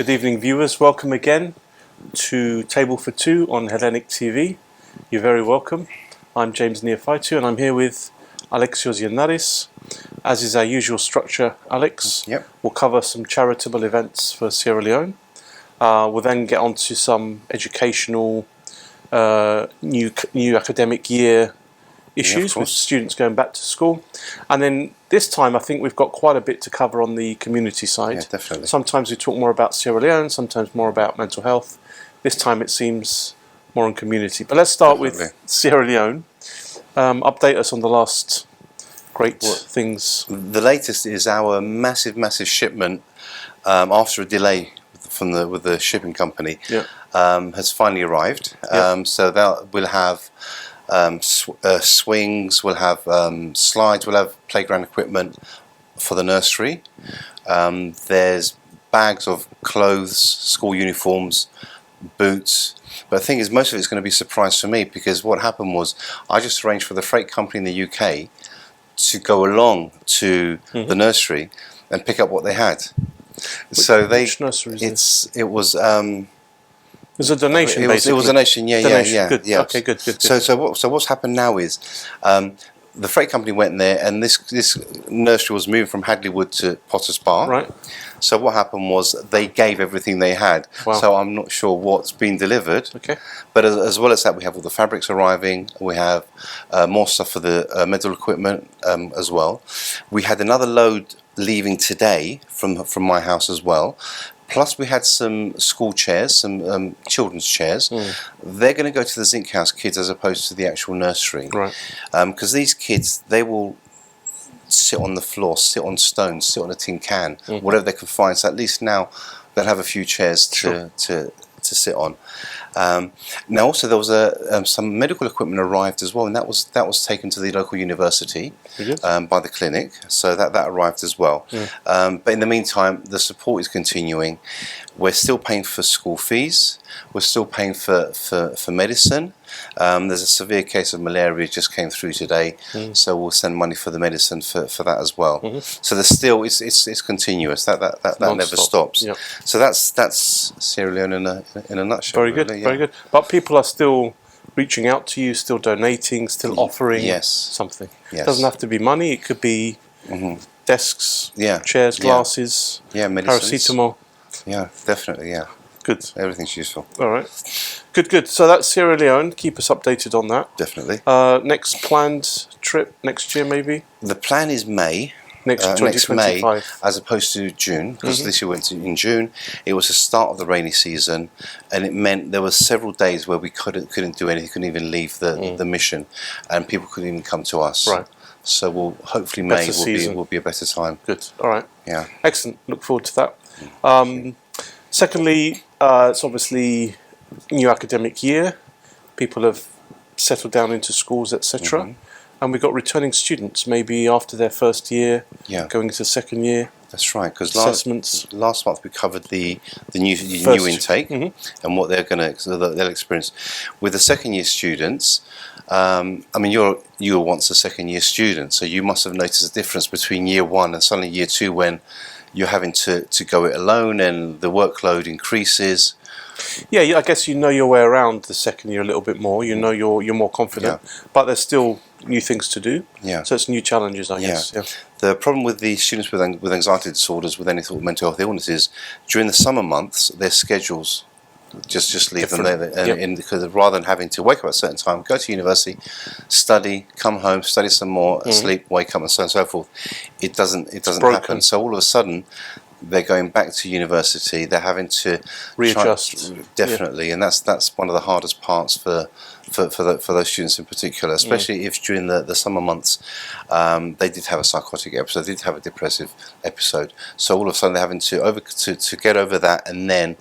Good evening, viewers. Welcome again to Table for Two on HellenicTV. You're very welcome. I'm James Neophytou, and I'm here with Alexios Gennaris. As is our usual structure, Alex, we'll cover some charitable events for Sierra Leone. We'll then get on to some educational, new academic year issues with students going back to school. And then this time I think we've got quite a bit to cover on the community side. Yeah, definitely. Sometimes we talk more about Sierra Leone, sometimes more about mental health. This time it seems more on community. But let's start with Sierra Leone. Update us on the last great things. The latest is our massive shipment after a delay with the shipping company has finally arrived. So that we'll have swings, we'll have slides, we'll have playground equipment for the nursery. There's bags of clothes, school uniforms, boots. But the thing is, most of it's going to be a surprise for me, because what happened was I just arranged for the freight company in the UK to go along to the nursery and pick up what they had. Which nursery is this? It was it was a donation, basically. It was a donation, yeah. Good. Yeah. Okay, good. So what's happened now is the freight company went there, and this nursery was moving from Hadleywood to Potter's Bar. Right. So what happened was they gave everything they had. Wow. So I'm not sure what's been delivered. Okay. But as well as that, we have all the fabrics arriving. We have more stuff for the medical equipment as well. We had another load leaving today from my house as well. Plus we had some school chairs, some children's chairs. They're going to go to the Zinc House kids as opposed to the actual nursery. Right. Because these kids, they will sit on the floor, sit on stones, sit on a tin can, whatever they can find. So at least now they'll have a few chairs to sit on. Now also there was some medical equipment arrived as well, and that was taken to the local university by the clinic, so that arrived as well. But in the meantime, the support is continuing. We're still paying for school fees, we're still paying for medicine. There's a severe case of malaria just came through today, so we'll send money for the medicine for that as well. So there's still it's continuous. That never stops. So that's Sierra Leone in a nutshell. Very good, very good. But people are still reaching out to you, still donating, still offering something. It doesn't have to be money. It could be desks, chairs, glasses, paracetamol. Yeah, definitely. Yeah. Good. Everything's useful. All right. Good. So that's Sierra Leone. Keep us updated on that. Definitely. Next planned trip next year, maybe? The plan is May. Next May, as opposed to June, because this year went in June. It was the start of the rainy season, and it meant there were several days where we couldn't do anything, couldn't even leave the mission, and people couldn't even come to us. Right. So hopefully May will be a better time. Good. All right. Yeah. Excellent. Look forward to that. Secondly, it's obviously new academic year. People have settled down into schools, etc. And we've got returning students, maybe after their first year, going into second year. That's right, because last month we covered the new intake and what they'll experience. With the second year students, I mean, you were once a second year student, so you must have noticed the difference between year one and suddenly year two, when you're having to go it alone and the workload increases. Yeah, I guess you know your way around the second year a little bit more. You know you're more confident, but there's still new things to do. Yeah. So it's new challenges, I guess. Yeah. The problem with the students with anxiety disorders, with any sort of mental health illnesses, during the summer months, their schedules just leave them there, because rather than having to wake up at a certain time, go to university, study, come home, study some more, sleep, wake up, and so on and so forth, it doesn't happen. So all of a sudden, they're going back to university. They're having to readjust, definitely, and that's one of the hardest parts for those students in particular, especially if during the summer months they did have a psychotic episode, they did have a depressive episode. So all of a sudden they're having to get over that, and then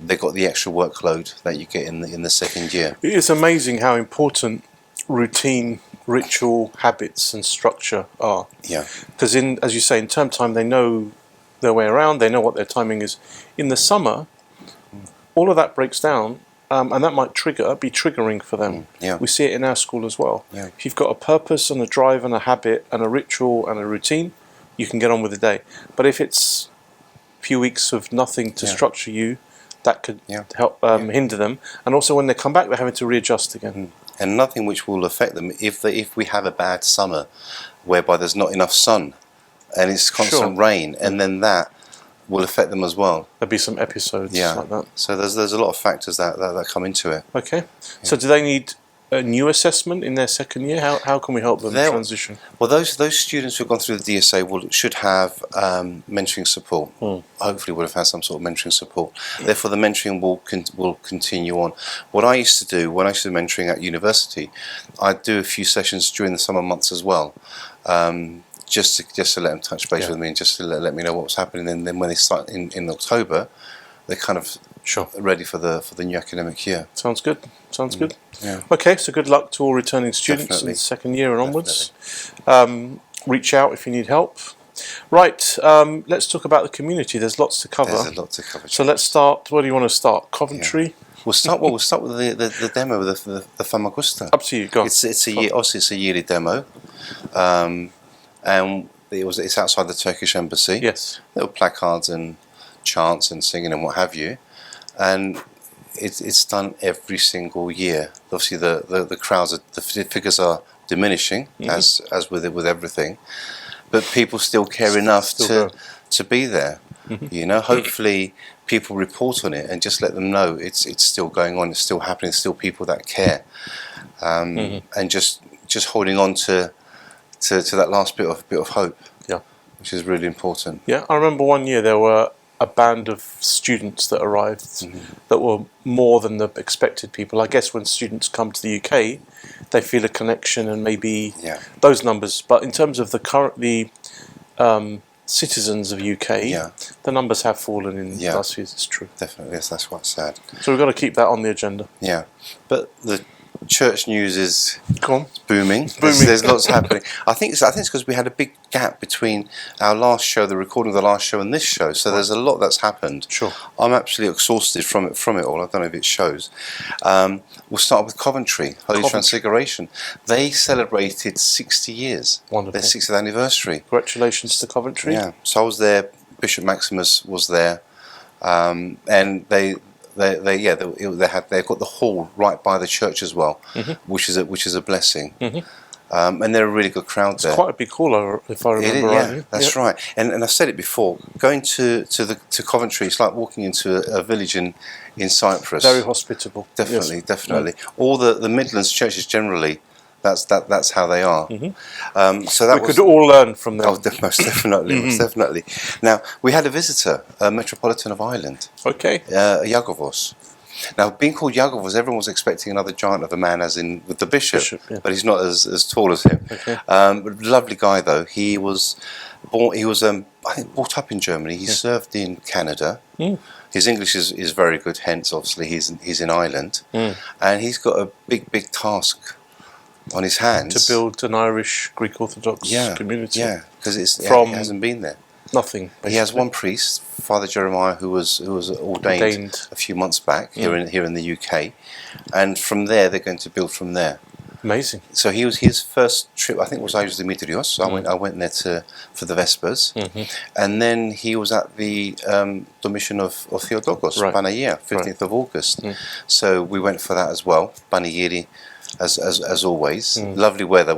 they got the extra workload that you get in the second year. It's amazing how important routine, ritual, habits, and structure are. Yeah. Because as you say, in term time, they know their way around. They know what their timing is. In the summer, all of that breaks down, and that might be triggering for them. We see it in our school as well. If you've got a purpose and a drive and a habit and a ritual and a routine, you can get on with the day. But if it's few weeks of nothing to structure you, that could Yeah. help hinder them. And also when they come back, they're having to readjust again. And nothing which will affect them if we have a bad summer, whereby there's not enough sun, and it's constant rain, and then that will affect them as well. There'll be some episodes like that. So there's a lot of factors that come into it. Okay. So do they need a new assessment in their second year? How can we help them transition? Well, those students who've gone through the DSA should have mentoring support. Hopefully, would have had some sort of mentoring support. Therefore, the mentoring will continue on. What I used to do when I used to do mentoring at university, I'd do a few sessions during the summer months as well. Just to let them touch base with me and just to let me know what was happening. And then when they start in October, they're kind of ready for the new academic year. Sounds good. Sounds good. Yeah. Okay, so good luck to all returning students in second year and onwards. Reach out if you need help. Right, let's talk about the community. There's lots to cover. There's a lot to cover. So let's start. Where do you want to start? Coventry. Yeah. We'll start with the demo, the Famagusta. Up to you. Go on. It's a yearly demo. And it's outside the Turkish embassy. Yes. Little placards and chants and singing and what have you, and it's done every single year. Obviously, the crowds, the figures are diminishing as with everything, but people still care enough to be there. You know, hopefully people report on it and just let them know it's still going on, it's still happening, there's still people that care, and just holding on to that last bit of hope, which is really important. Yeah, I remember one year there were a band of students that arrived that were more than the expected people. I guess when students come to the UK, they feel a connection and maybe those numbers. But in terms of the citizens of UK, the numbers have fallen in last years. It's true. Definitely, yes, that's quite sad. So we've got to keep that on the agenda. Yeah, but the church news is booming. There's lots happening. I think it's because we had a big gap between our last show, the recording of the last show, and this show. So there's a lot that's happened. Sure. I'm absolutely exhausted from it all. I don't know if it shows. We'll start with Coventry, Holy Transfiguration. They celebrated 60 years. Wonderful. Their 60th anniversary. Congratulations to Coventry. Yeah. So I was there. Bishop Maximus was there, and they got the hall right by the church as well, which is a blessing. And they're a really good crowd there. It's quite a big hall, if I remember rightly. Yeah, that's right. And I've said it before. Going to Coventry, it's like walking into a village in Cyprus. Very hospitable. Definitely. All the Midlands churches generally, that's how they are. So that we could all learn from them. Oh, most definitely. Now we had a visitor, a Metropolitan of Ireland. Okay. Iagovos. Now, being called Iagovos, everyone was expecting another giant of a man, as in with the bishop, but he's not as tall as him. Okay. Lovely guy though. He was born. I think brought up in Germany. He served in Canada. His English is very good. Hence, obviously, he's in Ireland, and he's got a big task on his hands to build an Irish Greek Orthodox community. Yeah, because it hasn't been there. Nothing. Basically. He has one priest, Father Jeremiah, who was ordained a few months back here in the UK, and from there they're going to build from there. Amazing. So his first trip, I think, was Agios Dimitrios. So I went there for the Vespers, and then he was at the Domitian of Theotokos, Panagia, 15th of August. So we went for that as well, Panagieri. As always, lovely weather.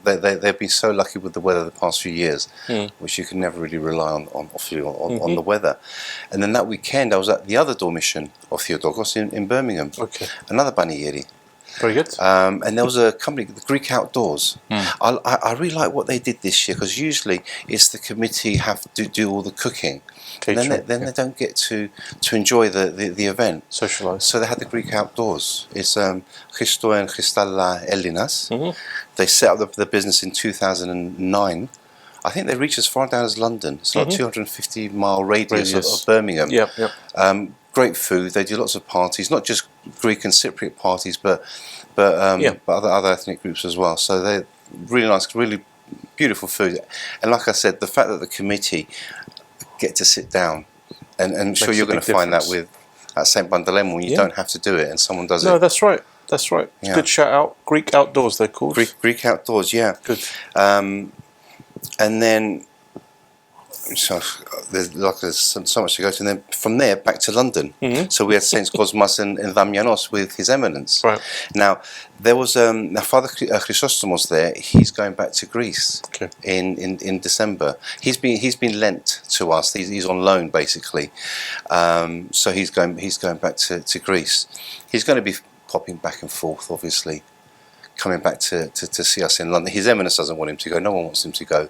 They've been so lucky with the weather the past few years, which you can never really rely on the weather. And then that weekend, I was at the other Domitian of Theotokos in Birmingham. Okay. Another Panagieri. Very good. And there was a company, the Greek Outdoors. I really like what they did this year, because usually it's the committee have to do all the cooking. Then they don't get to enjoy the event. Socialise. So they had the Greek Outdoors. It's Christo and Christalla Elinas. They set up the business in 2009. I think they reached as far down as London. It's like 250-mile radius of Birmingham. Great food. They do lots of parties, not just Greek and Cypriot parties, but other ethnic groups as well. So they're really nice, really beautiful food. And like I said, the fact that the committee get to sit down, and I'm sure you're going to find that at St. Bandalem when you don't have to do it and someone does it. No, that's right. That's right. Yeah. Good shout out. Greek Outdoors, they're called. Greek Outdoors, yeah. Good. And then So there's so much to go to, and then from there back to London. So we had Saints Cosmas and Damianos with His Eminence. Right. Now there was now Father Chrysostomos there. He's going back to Greece in December. He's been lent to us. He's on loan basically. So he's going back to Greece. He's going to be popping back and forth, obviously, coming back to see us in London. His Eminence doesn't want him to go. No one wants him to go.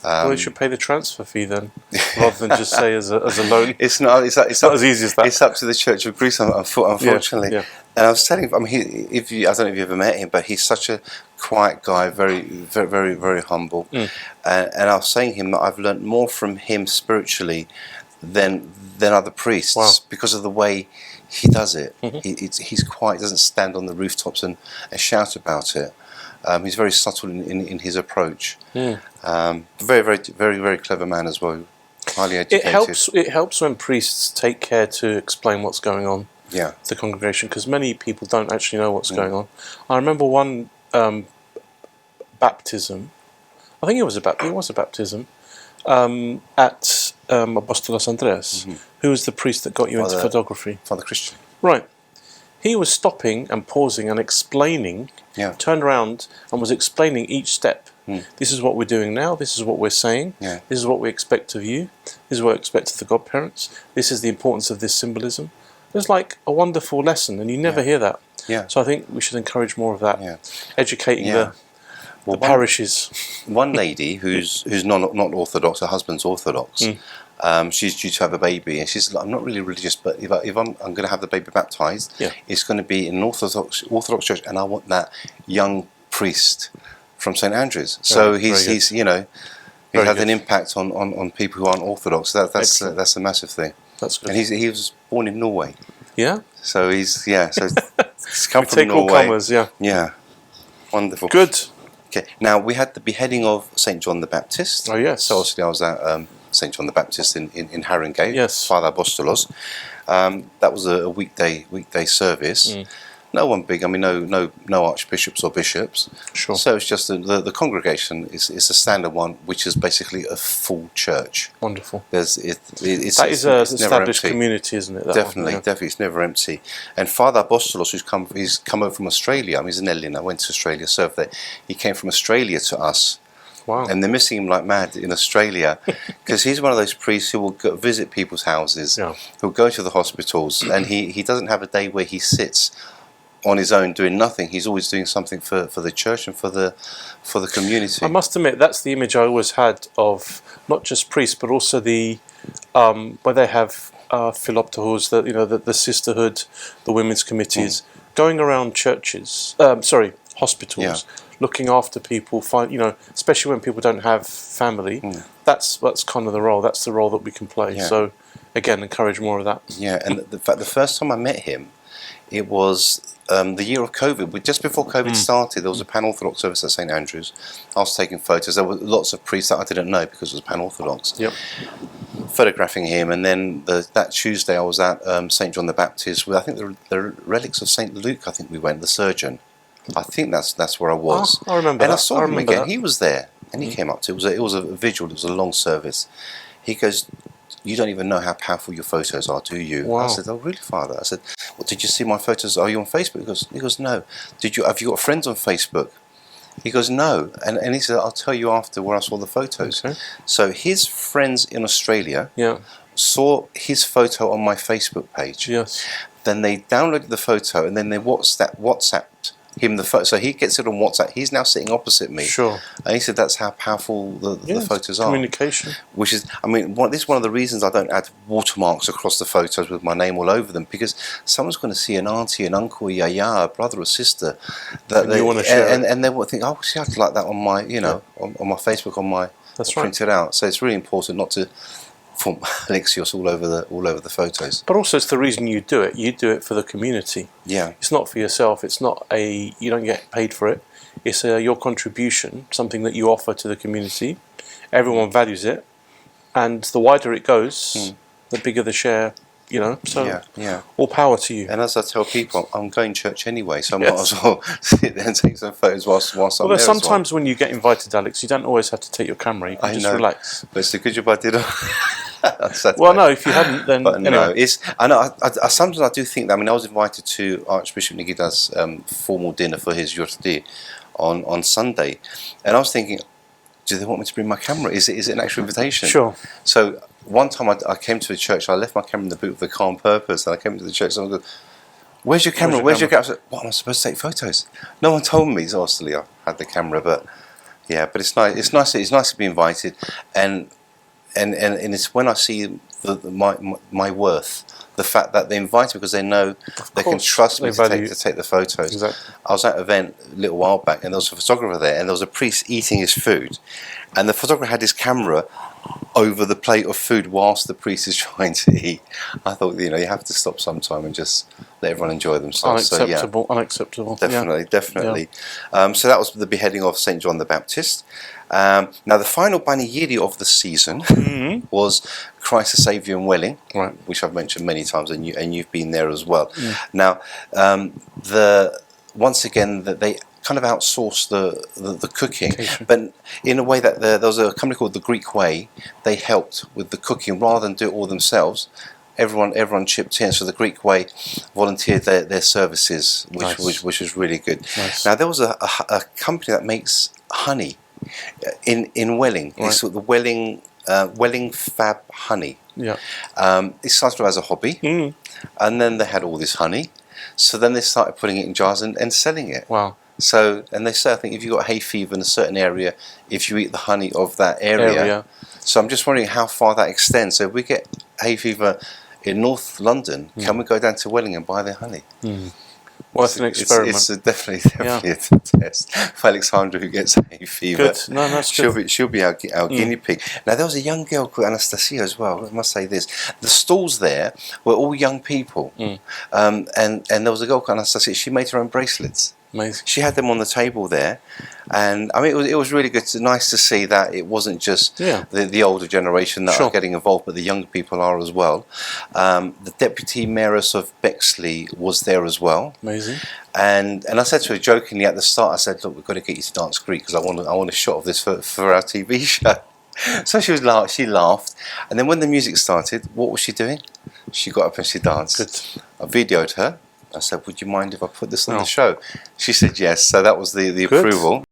Well, they should pay the transfer fee then, rather than just say as a loan. It's not as easy as that. It's up to the Church of Greece, unfortunately. Yeah. And I was telling him, I don't know if you ever met him, but he's such a quiet guy, very, very, very, very humble. And I was saying to him that I've learnt more from him spiritually than other priests because of the way he does it. He's quiet, doesn't stand on the rooftops and shout about it. He's very subtle in his approach. Very, very, very, very clever man as well. Highly educated. It helps when priests take care to explain what's going on to the congregation, because many people don't actually know what's going on. I remember one baptism. I think it was a baptism at Apostolos Andreas, who was the priest that got you into photography. Father Christian. Right. He was stopping and pausing and explaining, turned around and was explaining each step. This is what we're doing now, this is what we're saying, this is what we expect of you, this is what we expect of the godparents, this is the importance of this symbolism. It was like a wonderful lesson, and you never hear that. So I think we should encourage more of that, educating the parishes. One lady who's not Orthodox, her husband's Orthodox, she's due to have a baby, and she's like, I'm not really religious, but if I'm going to have the baby baptized, it's going to be in an Orthodox church, and I want that young priest from St Andrews. So he's had an impact on people who aren't Orthodox. That's a massive thing. That's good. And he was born in Norway. Yeah. So he's come from take Norway. All comers, Yeah. Wonderful. Good. Okay. Now we had the beheading of St John the Baptist. Oh yes. So obviously I was at St John the Baptist in Haringey. Yes. Father Apostolos. That was a weekday service. No one big. I mean, no archbishops or bishops. Sure. So it's just the congregation is a standard one, which is basically a full church. Wonderful. It's an established community, isn't it? Definitely. It's never empty. And Father Apostolos, he's come over from Australia. I mean, he's an Elena. Went to Australia, served there. He came from Australia to us. Wow. And they're missing him like mad in Australia, because he's one of those priests who will go visit people's houses, who'll go to the hospitals, and he doesn't have a day where he sits on his own doing nothing. He's always doing something for the church and for the community. I must admit, that's the image I always had of not just priests, but also the where they have philoptohos, the sisterhood, the women's committees, going around churches, hospitals, looking after people, especially when people don't have family. That's kind of the role. That's the role that we can play. So again, encourage more of that. Yeah, and the first time I met him, it was the year of COVID. Just before COVID started, there was a Pan-Orthodox service at St Andrews. I was taking photos. There were lots of priests that I didn't know because it was Pan-Orthodox. Yep. Photographing him, and then that Tuesday I was at St John the Baptist with, I think, the relics of St Luke. I think we went, the surgeon. I think that's where I was. I remember. And I saw him again. That. He was there, and he came up to it. Was a vigil. It was a long service. He goes, "You don't even know how powerful your photos are, do you?" Wow. I said, "Oh, really, Father?" I said, "Well, did you see my photos? Are you on Facebook?" He goes, "No." Have you got friends on Facebook? He goes, "No." And he said, "I'll tell you after where I saw the photos." Okay. So his friends in Australia saw his photo on my Facebook page. Yes. Then they downloaded the photo, and then they WhatsApped him the photo. So he gets it on WhatsApp. He's now sitting opposite me. Sure. And he said that's how powerful the photos are. Communication. Which is, this is one of the reasons I don't add watermarks across the photos with my name all over them, because someone's going to see an auntie, an uncle, a yaya, a brother or sister, that you want to share, and they will think, oh, see, I'd like that on my, on my Facebook, on my printed out. So it's really important not to form Alexios all over the photos. But also, it's the reason you do it. You do it for the community. Yeah. It's not for yourself. It's not you don't get paid for it. It's your contribution, something that you offer to the community. Everyone values it, and the wider it goes, the bigger the share you know. So all power to you. And as I tell people, I'm going to church anyway, so I might as well sit there and take some photos whilst I'm there. Sometimes when you get invited, Alex, you don't always have to take your camera. You can just relax. But it's a good job I did. Well, no, if you hadn't, then but anyway. no, I sometimes I do think that. I mean, I was invited to Archbishop Nikida's formal dinner for his yurtdi on Sunday, and I was thinking, do they want me to bring my camera? Is it an actual invitation? Sure. So one time I came to a church, I left my camera in the boot with a calm purpose, and I came to the church and I go, where's your camera? Where's your camera? I said, what, am I supposed to take photos? No one told me. So obviously I had the camera, but it's nice. It's nice to be invited, and it's when I see my worth, the fact that they invite me because they know they can trust me to take the photos. Exactly. I was at an event a little while back, and there was a photographer there, and there was a priest eating his food, and the photographer had his camera over the plate of food whilst the priest is trying to eat. I thought, you have to stop sometime and just let everyone enjoy themselves. Unacceptable. Unacceptable. Definitely. So that was the beheading of St. John the Baptist. Now the final Bani Yiri of the season was Christ the Saviour in Welling, which I've mentioned many times, and you've been there as well. Now, once again that they kind of outsourced the cooking, but in a way that there was a company called the Greek Way. They helped with the cooking rather than do it all themselves. Everyone chipped in, so the Greek Way volunteered their services, which was really good. Nice. Now there was a company that makes honey in Welling. It's the Welling Fab Honey. It started as a hobby, and then they had all this honey. So then they started putting it in jars and selling it. Wow. So, and they say, I think if you've got hay fever in a certain area, if you eat the honey of that area. So I'm just wondering how far that extends. So if we get hay fever in North London, can we go down to Welling and buy their honey? Worth an experiment. It's definitely a test. For Alexandra, who gets hay fever, good. No, that's good. She'll be our guinea pig. Now there was a young girl called Anastasia as well. I must say this: the stalls there were all young people, and there was a girl called Anastasia. She made her own bracelets. Amazing. She had them on the table there, and I mean it was really good. It's nice to see that it wasn't just the older generation that are getting involved, but the younger people are as well. The deputy mayoress of Bexley was there as well. Amazing. And I said to her jokingly at the start, I said, "Look, we've got to get you to dance Greek because I want a shot of this for our TV show." So she laughed, and then when the music started, what was she doing? She got up and she danced. Good. I videoed her. I said, would you mind if I put this on the show? She said yes, so that was the approval.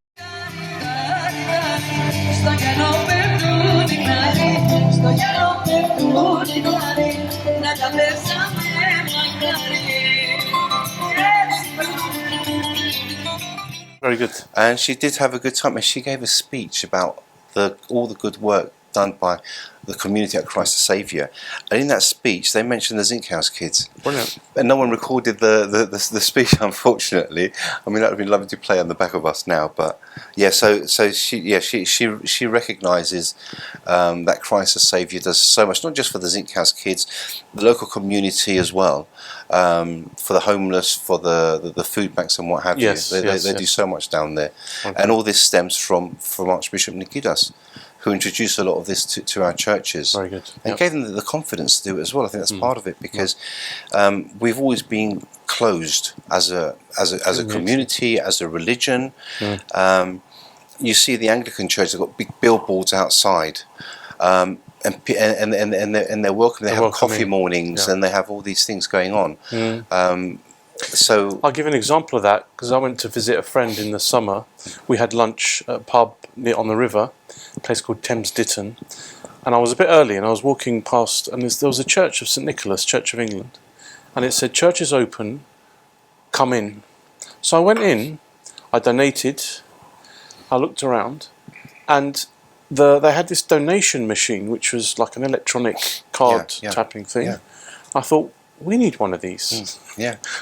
Very good. And she did have a good time, and she gave a speech about all the good work done by the community at Christ the Saviour, and in that speech they mentioned the Zinc House kids. Brilliant. And no one recorded the speech, unfortunately. I mean, that would be lovely to play on the back of us now, but so she recognises that Christ the Saviour does so much, not just for the Zinc House kids, the local community as well, for the homeless, for the food banks and what have you. They do so much down there, and all this stems from Archbishop Nikidas, who introduced a lot of this to our churches. Very good. And gave them the confidence to do it as well. I think that's part of it, because we've always been closed as a community, as a religion. You see the Anglican church, they've got big billboards outside, and they're welcome. They have coffee mornings, and they have all these things going on. So I'll give an example of that, because I went to visit a friend in the summer. We had lunch at a pub on the river, a place called Thames Ditton, and I was a bit early, and I was walking past, and there was a church of St Nicholas, Church of England, and it said, "Church is open, come in." So I went in, I donated, I looked around, and they had this donation machine, which was like an electronic card tapping thing. I thought, we need one of these.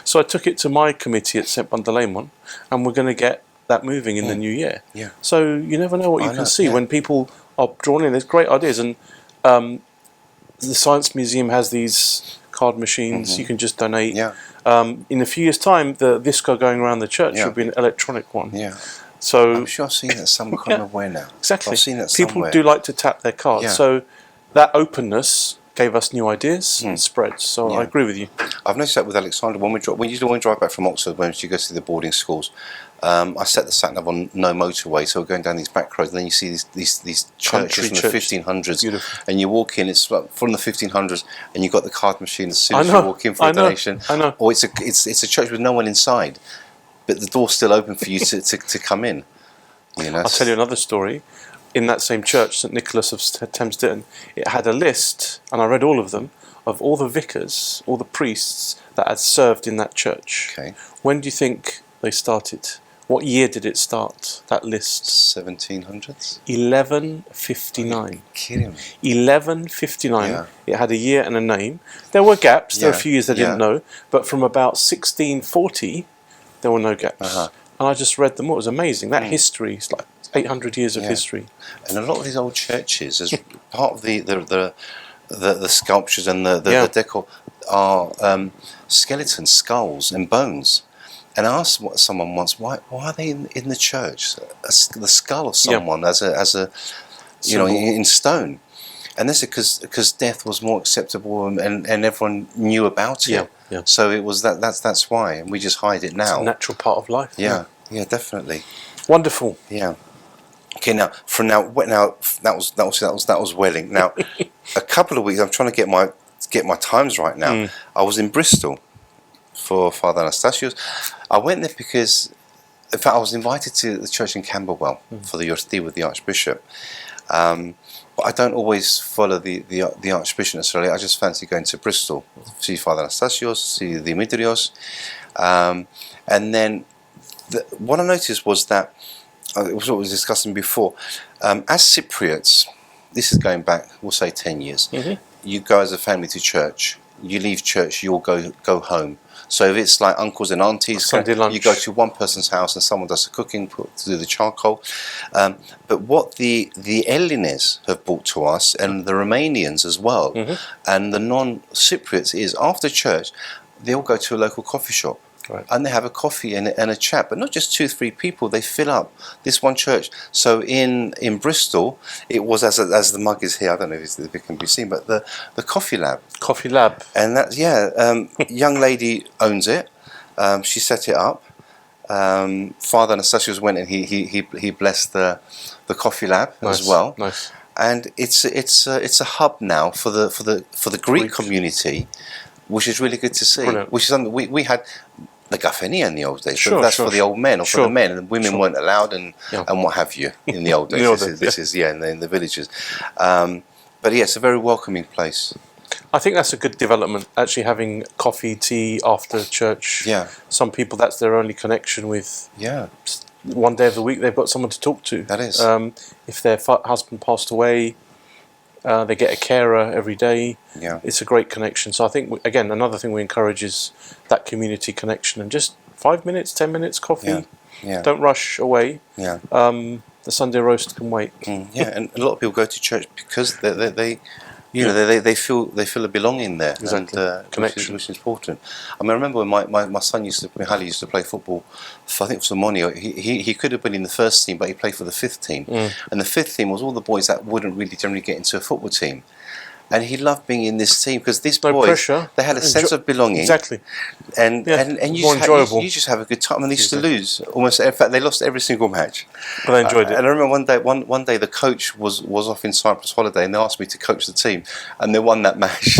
So I took it to my committee at St Pantaleimon, and we're going to get that moving in the new year. So you never know what you can see when people are drawn in. There's great ideas, and the Science Museum has these card machines. You can just donate. In a few years' time, the Visco going around the church will be an electronic one. So I'm sure I've seen that somewhere. I can't remember where now. Exactly. I've seen that people somewhere. do like to tap their cards. So that openness gave us new ideas and spread. So I agree with you. I've noticed that with Alexandra. When we drive back from Oxford, when she goes to the boarding schools, I set the sat-nav on no motorway, so we're going down these back roads, and then you see these churches from the 1500s. Beautiful. And you walk in, it's from the 1500s, and you've got the card machine as soon as you walk in for a donation. I know. Or it's a church with no one inside, but the door's still open for you to come in. You know? I'll tell you another story. In that same church, St Nicholas of Thames Ditton, it had a list, and I read all of them, of all the vicars, all the priests that had served in that church. Okay. When do you think they started? What year did it start, that list? 1700s? 1159. Kidding me. 1159. Yeah. It had a year and a name. There were gaps. There were a few years I didn't know. But from about 1640, there were no gaps. And I just read them all. It was amazing. That history is like 800 years of history. And a lot of these old churches, as part of the sculptures and the decor, are skeletons, skulls, and bones. And I asked someone once, why are they in the church? The skull of someone as a in stone. And they said because death was more acceptable and everyone knew about it. Yeah. So it was that's why, and we just hide it now. It's a natural part of life. Yeah, definitely. Wonderful. Yeah. Okay, now that was Welling. Now, a couple of weeks. I'm trying to get my times right now. I was in Bristol for Father Alexios. I went there because, in fact, I was invited to the church in Camberwell for the Yorti with the Archbishop. But I don't always follow the Archbishop necessarily. I just fancy going to Bristol, see Father Alexios, see the Dimitrios, and then what I noticed was that. It was what we were discussing before. As Cypriots, this is going back, we'll say 10 years. You go as a family to church. You leave church, you'll go home. So if it's like uncles and aunties, you go to one person's house and someone does the cooking to do the charcoal. But what the Hellenes have brought to us, and the Romanians as well, and the non-Cypriots, is after church, they all go to a local coffee shop. Right. And they have a coffee and a chat, but not just 2-3 people. They fill up this one church. So in Bristol, it was as the mug is here. I don't know if it can be seen, but the coffee lab. Coffee lab. And that young lady owns it. She set it up. Father Alexios went and he blessed the coffee lab as well. Nice. And it's a hub now for the Greek community, which is really good to see. Brilliant. Which is something we had. The gafenia in the old days, so that's for the old men or for the men, and women weren't allowed, and what have you in the old days. This is in the villages, but it's a very welcoming place. I think that's a good development. Actually, having coffee, tea after church. Yeah, some people that's their only connection with. Yeah, one day of the week they've got someone to talk to. That is. If their husband passed away, they get a carer every day. Yeah, it's a great connection. So I think again, another thing we encourage is that community connection, and just 5 minutes, 10 minutes coffee. Yeah. Don't rush away. Yeah. The Sunday roast can wait. Yeah, and a lot of people go to church because they feel a belonging there. Exactly. And, connection, which is important. I mean, I remember when my son Mihaly used to play football. I think for Monio, he could have been in the first team, but he played for the 5th team. And the 5th team was all the boys that wouldn't really generally get into a football team. And he loved being in this team because these boys, they had a sense of belonging. Exactly. And you just have a good time. And they used to lose almost. In fact, they lost every single match. But I enjoyed it. And I remember one day the coach was off in Cyprus holiday, and they asked me to coach the team, and they won that match.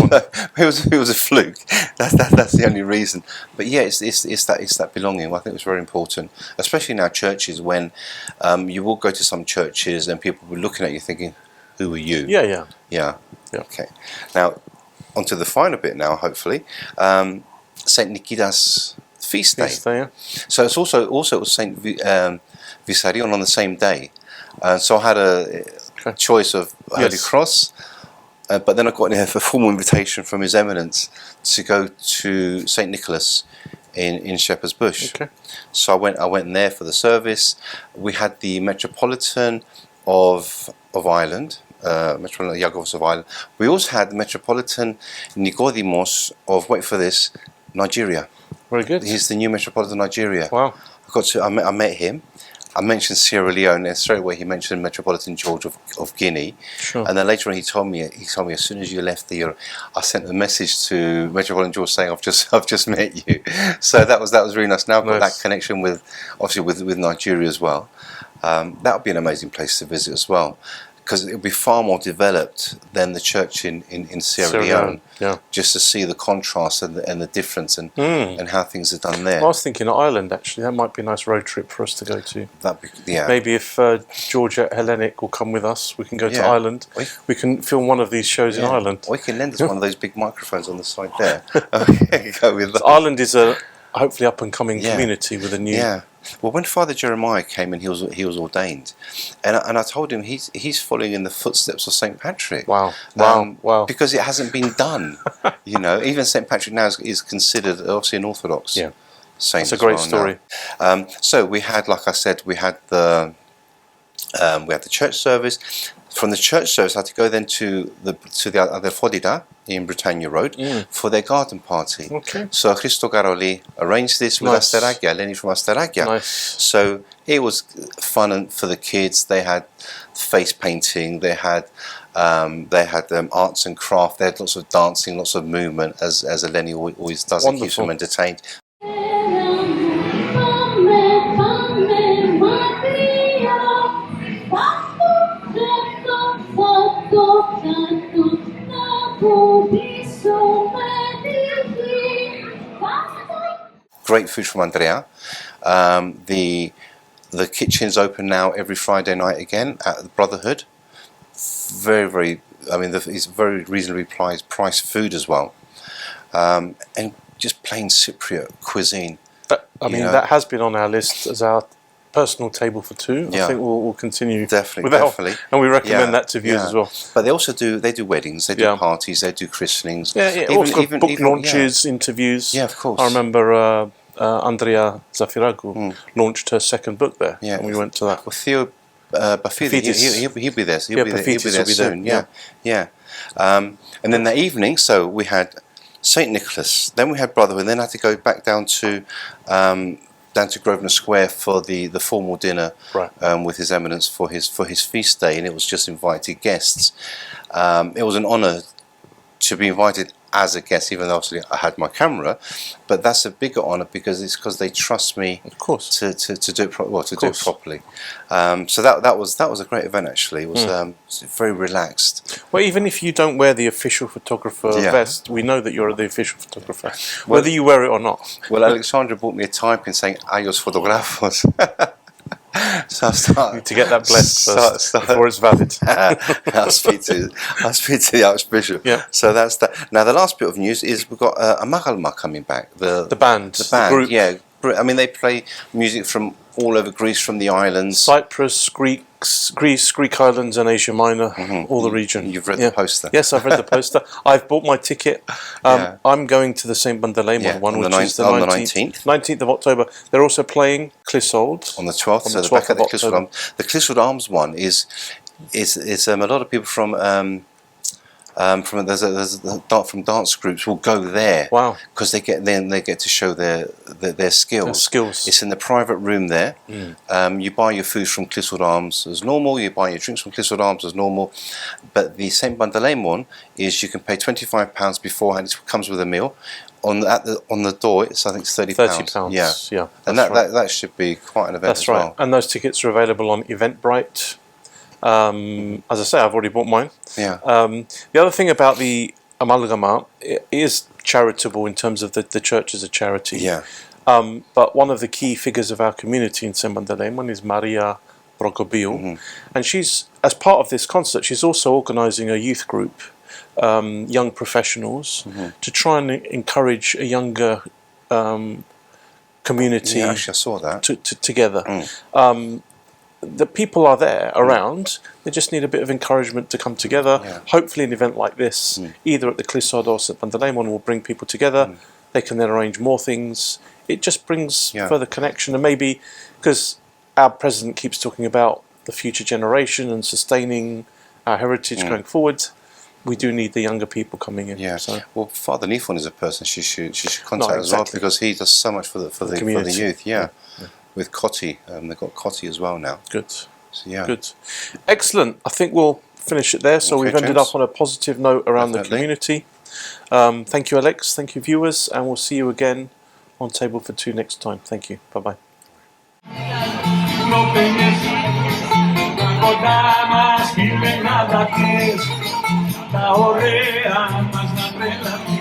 it was a fluke. That's the only reason. But yeah, it's that belonging. I think it's very important, especially in our churches when you will go to some churches and people will be looking at you thinking, "Who are you?" Yeah. Okay. Now, onto the final bit now, hopefully. Saint Nikita's feast day. So it's also it was Saint Vissarion on the same day. So I had a choice of Holy Cross, but then I got a formal invitation from His Eminence to go to Saint Nicholas in Shepherd's Bush. Okay. So I went there for the service. We had the Metropolitan of Ireland. Metropolitan Iagovos of Ireland. We also had the Metropolitan Nikodimos of, wait for this, Nigeria. Very good. He's the new Metropolitan of Nigeria. Wow. I met him. I mentioned Sierra Leone, and straight away he mentioned Metropolitan George of Guinea. Sure. And then later on he told me as soon as you left I sent a message to Metropolitan George saying I've just met you. So that was really nice. Now I've got that connection with Nigeria as well. That would be an amazing place to visit as well, because it would be far more developed than the church in Sierra Leone. Yeah. Just to see the contrast and the difference and how things are done there. I was thinking of Ireland, actually. That might be a nice road trip for us to go to. Maybe if George at Hellenic will come with us, we can go to Ireland. We can film one of these shows in Ireland. Or we can lend us one of those big microphones on the side there. Go with Ireland is a hopefully up-and-coming community with a new... Yeah. Well, when Father Jeremiah came and he was ordained, and I told him he's following in the footsteps of St. Patrick. Wow. Because it hasn't been done. Even St. Patrick now is considered obviously an Orthodox saint. That's a great story. So we had, like I said, we had the church service. From the church service, I had to go then to the Fodida in Britannia Road for their garden party. Okay. So Christo Garoli arranged this with Asteragia, Lenny from Asteragia. Nice. So it was fun for the kids. They had face painting. They had arts and craft. They had lots of dancing, lots of movement, as Eleni always does. It keeps them entertained. Great food from Andrea. The kitchen's open now every Friday night again at the Brotherhood. Very, very. I mean, it's very reasonably priced food as well, and just plain Cypriot cuisine. That has been on our list as our personal table for two. I think we'll continue definitely, and we recommend that to viewers as well. But they also do weddings, they do parties, they do christenings, even book launches, interviews. Yeah, of course. I remember Andrea Zafiragu launched her second book there, and we went to that. Well, Theo Bafidis, he'll be there. He'll be there soon. Yeah. And then that evening, so we had St. Nicholas, then we had Brotherhood, and then I had to go back down to Grosvenor Square for the formal dinner with His Eminence for his feast day, and it was just invited guests. It was an honour to be invited as a guest, even though obviously I had my camera, but that's a bigger honour because they trust me, of course, to do it do it properly. So that was a great event actually. It was very relaxed. Well, even if you don't wear the official photographer vest, we know that you're the official photographer, whether you wear it or not. Well, Alexandra bought me a type-in saying "Ayos fotógrafos." So to get that blessed first before it's valid. I'll speak to the Archbishop. Yeah. So that's that. Now the last bit of news is we've got a Magalma coming back. The band. The group. Yeah. I mean, they play music from all over Greece, from the islands. Cyprus, Greek islands and Asia Minor, all the region. You've read the poster. Yes, I've read the poster. I've bought my ticket. I'm going to the St. Bandeleimon one, which is the 19th. 19th of October. They're also playing Clissold. On the 12th, so the back of the Clissold Arms. The Clissold Arms one is a lot of people from dance groups will go there. Wow! Because they get to show their skills. It's in the private room there. You buy your food from Clissold Arms as normal. You buy your drinks from Clissold Arms as normal. But the St. Bandeleimon is you can pay £25 beforehand. It comes with a meal. On the door, I think it's £30. Yeah. And that should be quite an event. That's right. And those tickets are available on Eventbrite. As I say, I've already bought mine. Yeah. The other thing about the Amalgama, it is charitable in terms of the church as a charity. Yeah. But one of the key figures of our community in St. Bandeleimon is Maria Procopio, and she's, as part of this concert, she's also organising a youth group, young professionals, to try and encourage a younger community. Yeah, actually, I saw that. Together. The people are there around, they just need a bit of encouragement to come together. Hopefully an event like this, either at the Clissold or St. Bandeleimon, will bring people together. They can then arrange more things. It just brings further connection, and maybe, because our president keeps talking about the future generation and sustaining our heritage going forward, we do need the younger people coming in. Yeah. So. Well, Father Nifon is a person she should contact as well, because he does so much for the youth. Yeah. with Cotti. They've got Cotti as well now. Good. So, yeah. Good. Excellent. I think we'll finish it there. So Okay, we've ended James. up on a positive note around Definitely. the community. Thank you, Alex. Thank you, viewers. And we'll see you again on Table for Two next time. Thank you. Bye-bye. No temes, nada más, firme nada que es, la orrea más la relación.